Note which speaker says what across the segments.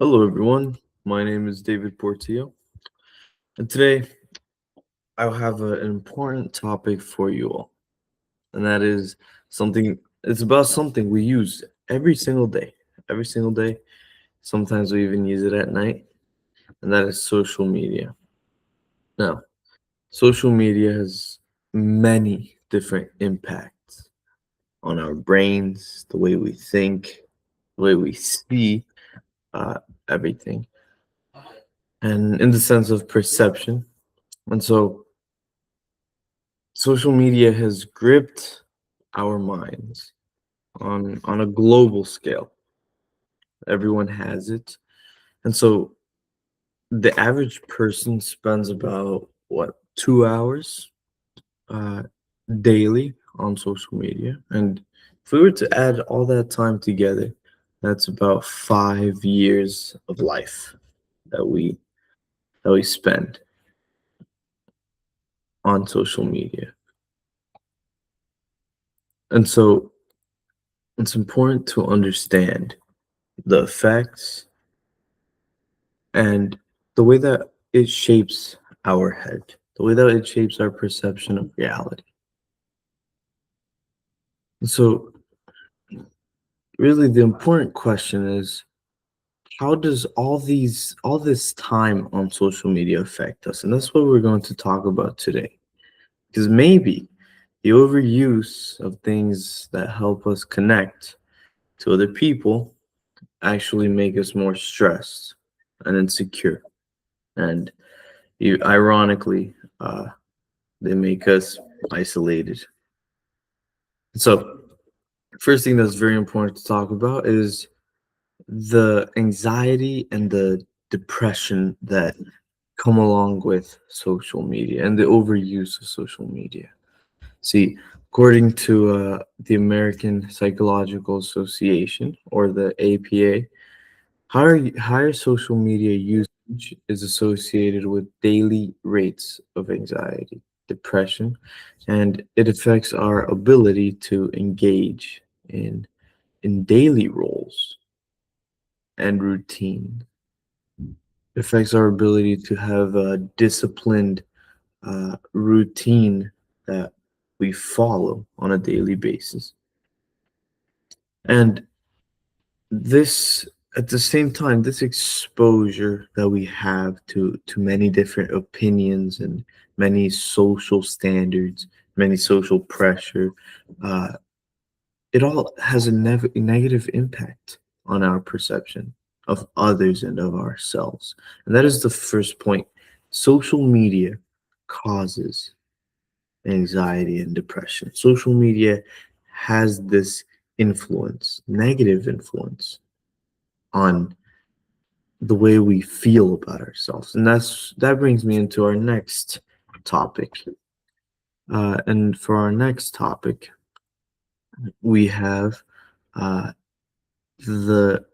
Speaker 1: Hello, everyone. My name is David Portillo, and today I'll have an important topic for you all, and that is something. It's about something we use every single day. Every single day. Sometimes we even use it at night, and that is social media. Now, social media has many different impacts on our brains, the way we think, the way we see uh, everything, and in the sense of perception. And so social media has gripped our minds on a global scale. Everyone has it. And so the average person spends about what 2 hours uh, daily on social media. And if we were to add all that time together, that's about 5 years of life that we spend on social media. And so it's important to understand the effects and the way that it shapes our head, the way that it shapes our perception of reality. And so, really, the important question is how does all this time on social media affect us? And that's what we're going to talk about today. Because maybe the overuse of things that help us connect to other people actually make us more stressed and insecure. And ironically, they make us isolated. So, first thing that's very important to talk about is the anxiety and the depression that come along with social media and the overuse of social media. See, according to the American Psychological Association or the APA, higher social media usage is associated with daily rates of anxiety, depression, and it affects our ability to engage in daily roles and routine. It affects our ability to have a disciplined routine that we follow on a daily basis. And this at the same time, this exposure that we have to many different opinions and many social standards, many social pressure, uh, it all has a negative impact on our perception of others and of ourselves. And that is the first point. Social media causes anxiety and depression. Social media has this influence, negative influence on the way we feel about ourselves. And that brings me into our next topic. And for our next topic, we have uh, the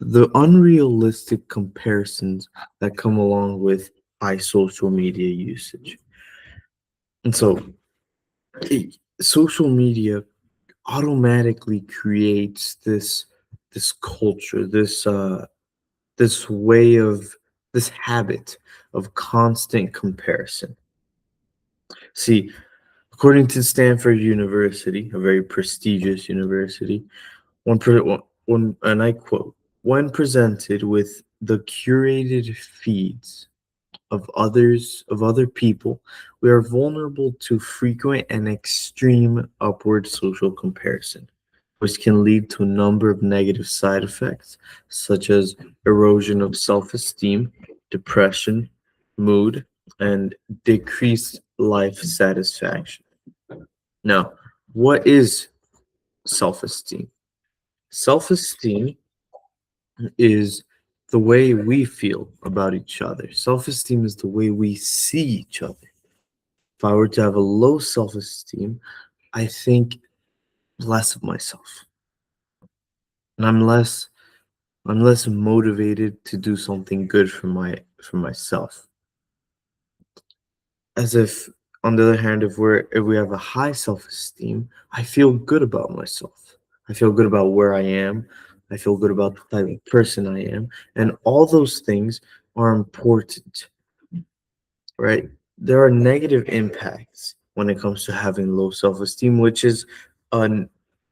Speaker 1: the unrealistic comparisons that come along with high social media usage. And so, social media automatically creates this culture, this way of this habit of constant comparison. See, according to Stanford University, a very prestigious university, and I quote, when presented with the curated feeds of other people, we are vulnerable to frequent and extreme upward social comparison, which can lead to a number of negative side effects, such as erosion of self-esteem, depression, mood, and decreased life satisfaction. Now, what is self-esteem? Self-esteem is the way we feel about each other. Self esteem is the way we see each other. If I were to have a low self esteem, I think less of myself. And I'm less motivated to do something good for myself. As if on the other hand, if we have a high self esteem, I feel good about myself. I feel good about where I am. I feel good about the type of person I am. And all those things are important, right? There are negative impacts when it comes to having low self-esteem, an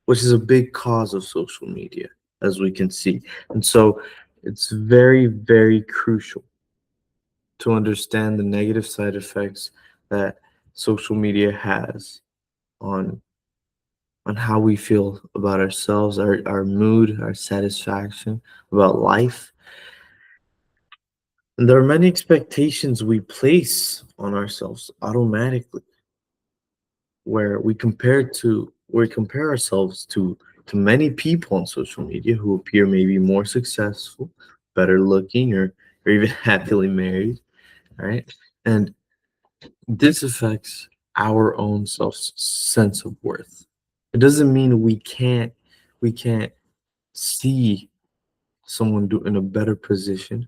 Speaker 1: which is a big cause of social media, as we can see. And so it's very, very crucial to understand the negative side effects that social media has on how we feel about ourselves, our mood, our satisfaction, about life. And there are many expectations we place on ourselves automatically, where we compare ourselves to many people on social media who appear maybe more successful, better looking, or even happily married, right? And this affects our own self sense of worth. It doesn't mean we can't see someone in a better position.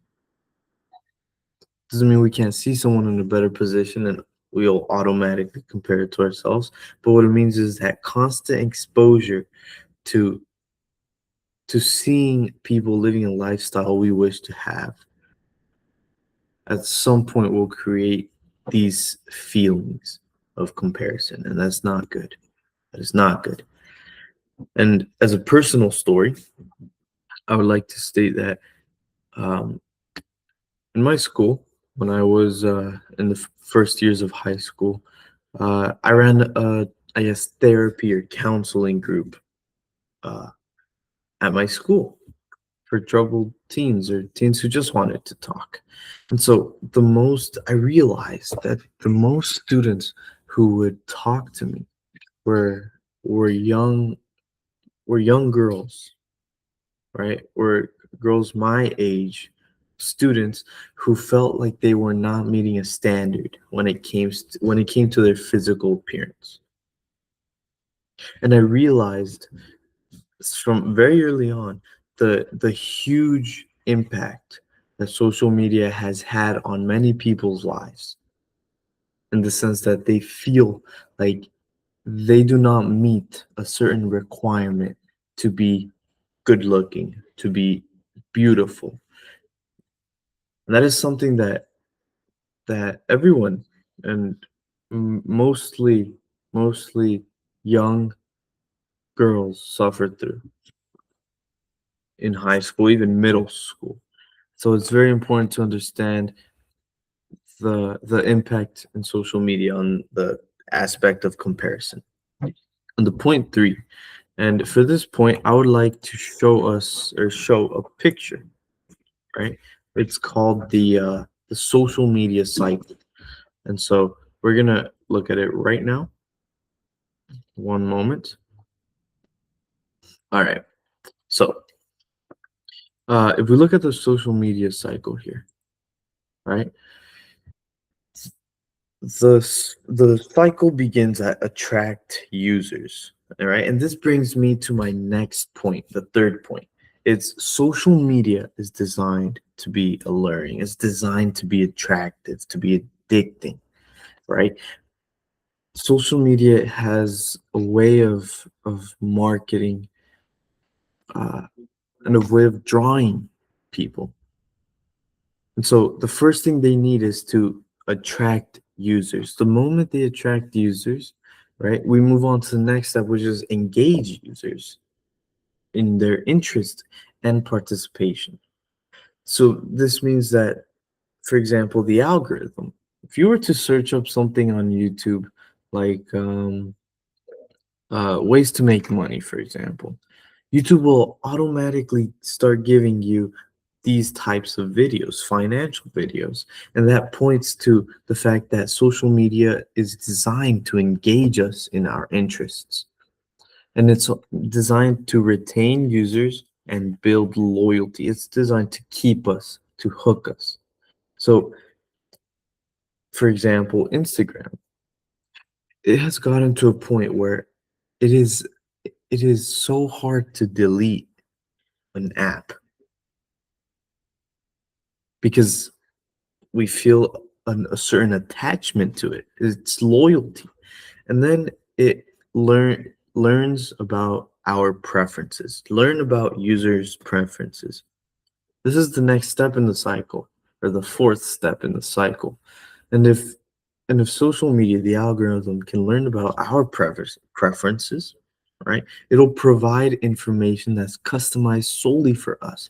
Speaker 1: Doesn't mean we can't see someone in a better position and we'll automatically compare it to ourselves. But what it means is that constant exposure to seeing people living a lifestyle we wish to have at some point will create these feelings of comparison, and that's not good. That is not good. And as a personal story, I would like to state that um, in my school, when I was in the first years of high school, I ran I guess, therapy or counseling group uh, at my school for troubled teens or teens who just wanted to talk. And so I realized that the most students who would talk to me were were young were young girls, right? Were girls my age, students who felt like they were not meeting a standard when it came to their physical appearance. And I realized from very early on the huge impact that social media has had on many people's lives, in the sense that they feel like they do not meet a certain requirement to be good looking, to be beautiful. And that is something that everyone, and mostly young girls, suffered through in high school, even middle school. So it's very important to understand the impact in social media on the aspect of comparison. And the point three, and for this point, I would like to show a picture, right? It's called the social media cycle. And so we're gonna look at it right now. One moment. All right. So if we look at the social media cycle here, right? The cycle begins at attract users, all right? And this brings me to my next point, the third point. It's social media is designed to be alluring. It's designed to be attractive, to be addicting, right? Social media has a way of marketing uh, and a way of drawing people. And so the first thing they need is to attract users. The moment they attract users, right, we move on to the next step, which is engage users in their interest and participation. So this means that, for example, the algorithm, if you were to search up something on YouTube, like ways to make money, for example, YouTube will automatically start giving you these types of videos, financial videos. And that points to the fact that social media is designed to engage us in our interests. And it's designed to retain users and build loyalty. It's designed to keep us, to hook us. So, for example, Instagram, it has gotten to a point where it is it is so hard to delete an app because we feel a certain attachment to it. It's loyalty. And then it learns about our preferences. Learn about users' preferences. This is the next step in the cycle, or the fourth step in the cycle. And if social media, the algorithm, can learn about our preferences, right? It'll provide information that's customized solely for us.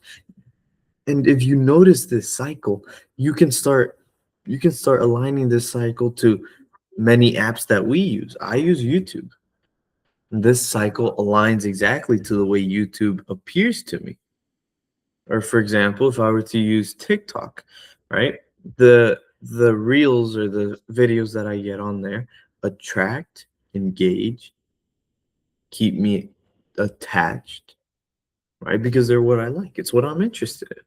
Speaker 1: And if you notice this cycle, you can start you can start aligning this cycle to many apps that we use. I use YouTube. This cycle aligns exactly to the way YouTube appears to me. Or for example, if I were to use TikTok, right? The reels or the videos that I get on there attract, engage, keep me attached, right? Because they're what I like. It's what I'm interested in.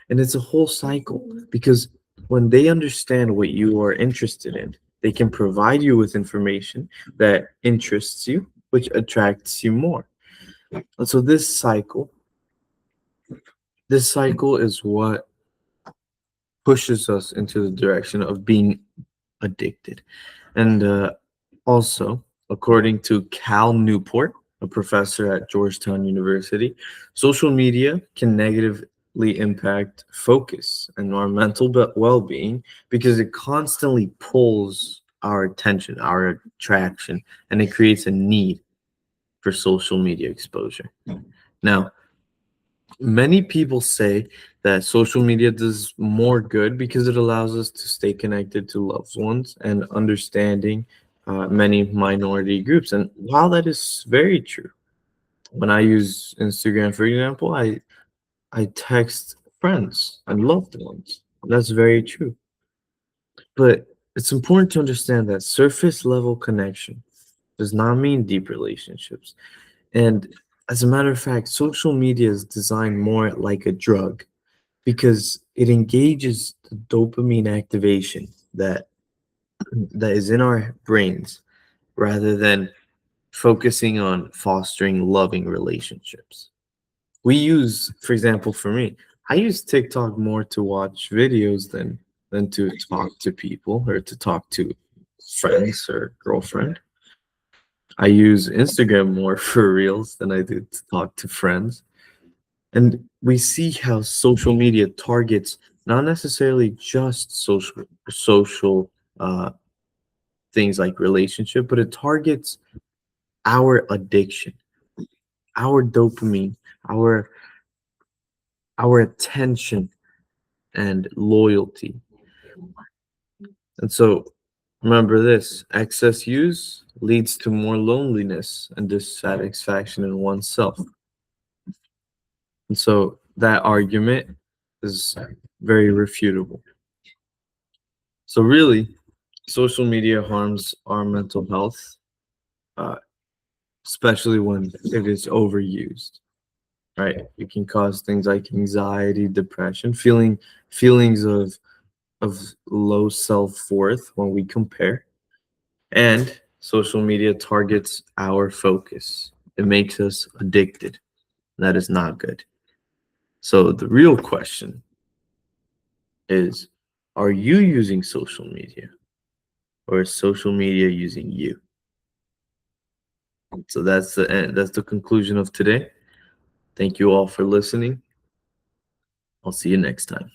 Speaker 1: And it's a whole cycle because when they understand what you are interested in, they can provide you with information that interests you, which attracts you more. And so this cycle is what pushes us into the direction of being addicted. And also, according to Cal Newport, a professor at Georgetown University, social media can negatively impact focus and our mental well-being because it constantly pulls our attention, our attraction, and it creates a need for social media exposure. Now, many people say that social media does more good because it allows us to stay connected to loved ones and understanding many minority groups. And while that is very true, when I use Instagram, for example, I text friends and loved ones. That's very true. But it's important to understand that surface level connection does not mean deep relationships. And as a matter of fact, social media is designed more like a drug because it engages the dopamine activation that is in our brains rather than focusing on fostering loving relationships. We use, for example, for me, I use TikTok more to watch videos than to talk to people or to talk to friends or girlfriend. I use Instagram more for reels than I do to talk to friends. And we see how social media targets not necessarily just social uh, things like relationship, but it targets our addiction, our dopamine, our our attention and loyalty. And so remember this, excess use leads to more loneliness and dissatisfaction in oneself. And so that argument is very refutable. So really, social media harms our mental health, uh, especially when it is overused. Right? It can cause things like anxiety, depression, feelings of low self worth when we compare. And social media targets our focus. It makes us addicted. That is not good. So the real question is, are you using social media or is social media using you? So that's the end. That's the conclusion of today. Thank you all for listening. I'll see you next time.